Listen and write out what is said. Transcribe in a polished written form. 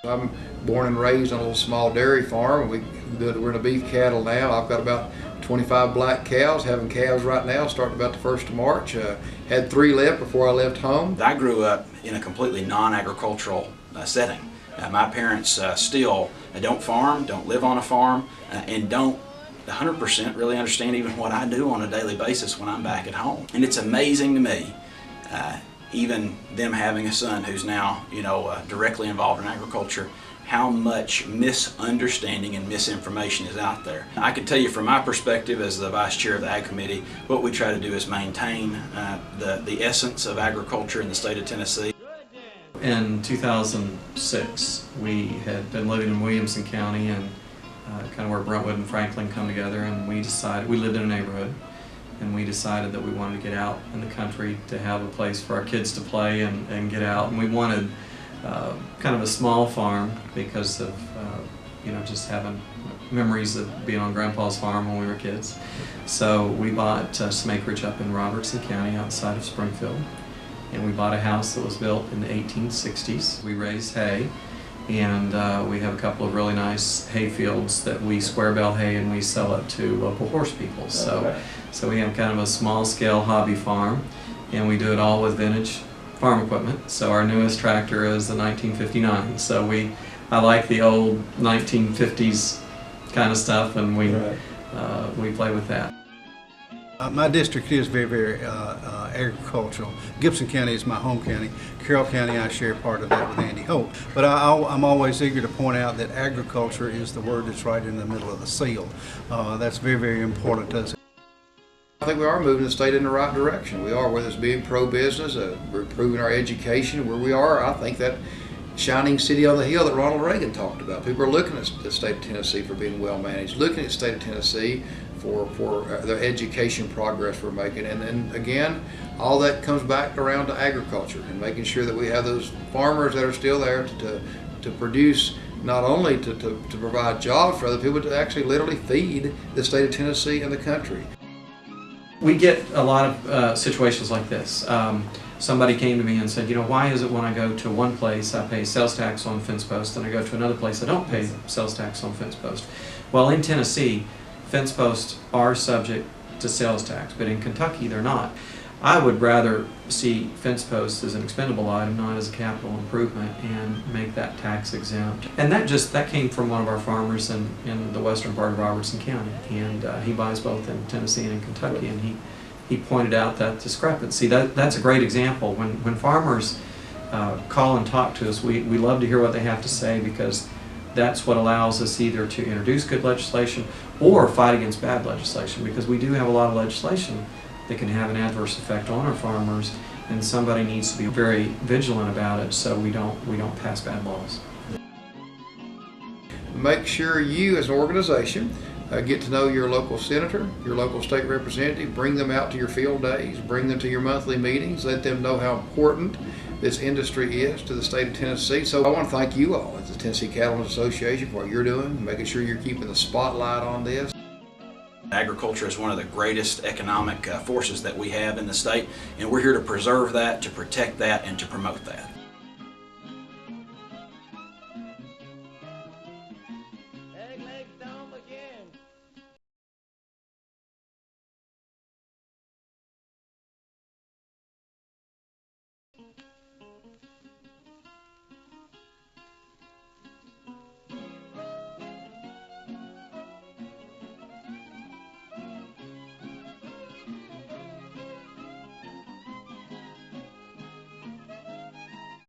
I'm born and raised on a little small dairy farm. We're in a beef cattle now. I've got about 25 black cows, having calves right now, starting about the 1st of March. Had 3 left before I left home. I grew up in a completely non-agricultural setting. My parents still don't farm, don't live on a farm, and don't 100% really understand even what I do on a daily basis when I'm back at home. And it's amazing to me, even them having a son who's now, directly involved in agriculture, how much misunderstanding and misinformation is out there. I can tell you from my perspective as the Vice Chair of the Ag Committee, what we try to do is maintain the essence of agriculture in the state of Tennessee. In 2006, we had been living in Williamson County and kind of where Brentwood and Franklin come together, and we lived in a neighborhood, and we decided that we wanted to get out in the country to have a place for our kids to play and get out, and we wanted kind of a small farm because of just having memories of being on Grandpa's farm when we were kids. So we bought some acreage up in Robertson County outside of Springfield, and we bought a house that was built in the 1860s. We raised hay, and we have a couple of really nice hay fields that we square bale hay and we sell it to local horse people. So we have kind of a small scale hobby farm, and we do it all with vintage farm equipment. So our newest tractor is the 1959. So I like the old 1950s kind of stuff, and we play with that. My district is very agricultural. Gibson County is my home county. Carroll County, I share part of that with Andy Holt. But I'm always eager to point out that agriculture is the word that's right in the middle of the seal. That's very important to us. I think we are moving the state in the right direction. We are, whether it's being pro-business, we're improving our education. Where we are, I think that shining city on the hill that Ronald Reagan talked about. People are looking at the state of Tennessee for being well managed, looking at the state of Tennessee for the education progress we're making. And again, all that comes back around to agriculture and making sure that we have those farmers that are still there to produce, not only to provide jobs for other people, but to actually literally feed the state of Tennessee and the country. We get a lot of situations like this. Somebody came to me and said, why is it when I go to one place I pay sales tax on fence posts and I go to another place I don't pay sales tax on fence posts? Well, in Tennessee, fence posts are subject to sales tax, but in Kentucky they're not. I would rather see fence posts as an expendable item, not as a capital improvement, and make that tax exempt. And that came from one of our farmers in the western part of Robertson County, and he buys both in Tennessee and in Kentucky, and he pointed out that discrepancy. That's a great example. When farmers call and talk to us, we love to hear what they have to say, because that's what allows us either to introduce good legislation or fight against bad legislation, because we do have a lot of legislation that can have an adverse effect on our farmers, and somebody needs to be very vigilant about it so we don't pass bad laws. Make sure you as an organization get to know your local senator, your local state representative, bring them out to your field days, bring them to your monthly meetings, let them know how important this industry is to the state of Tennessee. So I want to thank you all at the Tennessee Cattlemen's Association for what you're doing, making sure you're keeping the spotlight on this. Agriculture is one of the greatest economic forces that we have in the state, and we're here to preserve that, to protect that, and to promote that.